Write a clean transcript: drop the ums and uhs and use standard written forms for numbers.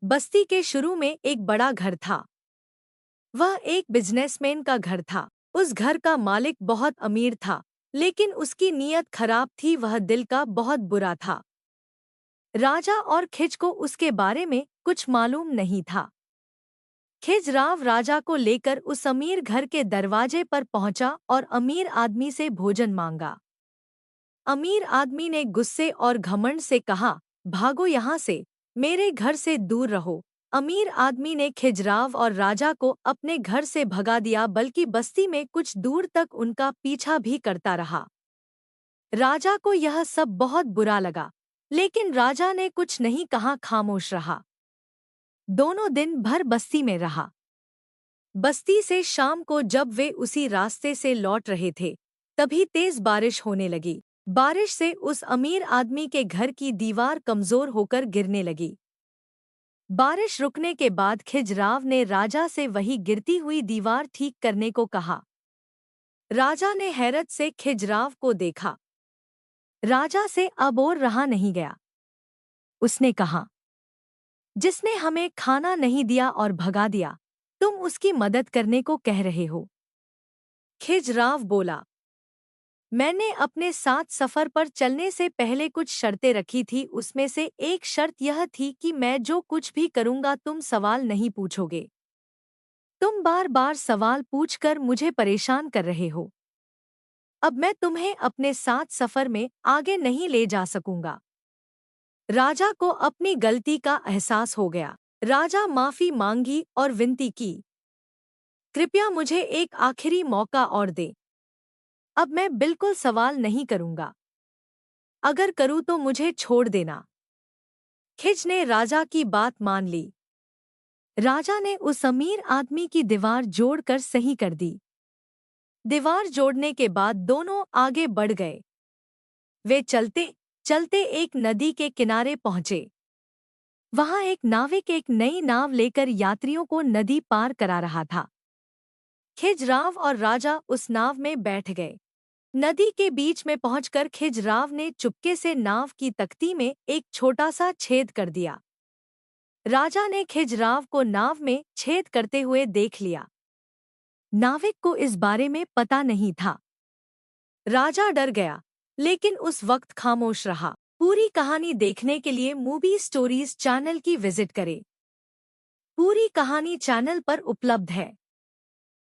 बस्ती के शुरू में एक बड़ा घर था। वह एक बिजनेसमैन का घर था। उस घर का मालिक बहुत अमीर था, लेकिन उसकी नीयत खराब थी। वह दिल का बहुत बुरा था। राजा और खिज को उसके बारे में कुछ मालूम नहीं था। खिजराव राजा को लेकर उस अमीर घर के दरवाजे पर पहुंचा और अमीर आदमी से भोजन मांगा। अमीर आदमी ने गुस्से और घमंड से कहा, भागो यहाँ से, मेरे घर से दूर रहो। अमीर आदमी ने खिजराव और राजा को अपने घर से भगा दिया, बल्कि बस्ती में कुछ दूर तक उनका पीछा भी करता रहा। राजा को यह सब बहुत बुरा लगा, लेकिन राजा ने कुछ नहीं कहा, खामोश रहा। दोनों दिन भर बस्ती में रहा। बस्ती से शाम को जब वे उसी रास्ते से लौट रहे थे, तभी तेज बारिश होने लगी। बारिश से उस अमीर आदमी के घर की दीवार कमजोर होकर गिरने लगी। बारिश रुकने के बाद खिजराव ने राजा से वही गिरती हुई दीवार ठीक करने को कहा। राजा ने हैरत से खिजराव को देखा। राजा से अब और रहा नहीं गया। उसने कहा, जिसने हमें खाना नहीं दिया और भगा दिया, तुम उसकी मदद करने को कह रहे हो? खिजराव बोला, मैंने अपने साथ सफर पर चलने से पहले कुछ शर्तें रखी थी। उसमें से एक शर्त यह थी कि मैं जो कुछ भी करूंगा तुम सवाल नहीं पूछोगे। तुम बार बार सवाल पूछकर मुझे परेशान कर रहे हो। अब मैं तुम्हें अपने साथ सफर में आगे नहीं ले जा सकूंगा। राजा को अपनी गलती का एहसास हो गया। राजा माफी मांगी और विनती की, कृपया मुझे एक आखिरी मौका और दे। अब मैं बिल्कुल सवाल नहीं करूंगा। अगर करूं तो मुझे छोड़ देना। खिज ने राजा की बात मान ली। राजा ने उस अमीर आदमी की दीवार जोड़कर सही कर दी। दीवार जोड़ने के बाद दोनों आगे बढ़ गए। वे चलते चलते एक नदी के किनारे पहुंचे। वहां एक नाविक एक नई नाव लेकर यात्रियों को नदी पार करा रहा था। खिजराव और राजा उस नाव में बैठ गए। नदी के बीच में पहुंचकर खिजराव ने चुपके से नाव की तख्ती में एक छोटा सा छेद कर दिया। राजा ने खिजराव को नाव में छेद करते हुए देख लिया। नाविक को इस बारे में पता नहीं था। राजा डर गया, लेकिन उस वक्त खामोश रहा। पूरी कहानी देखने के लिए मूवी स्टोरीज चैनल की विजिट करें। पूरी कहानी चैनल पर उपलब्ध है।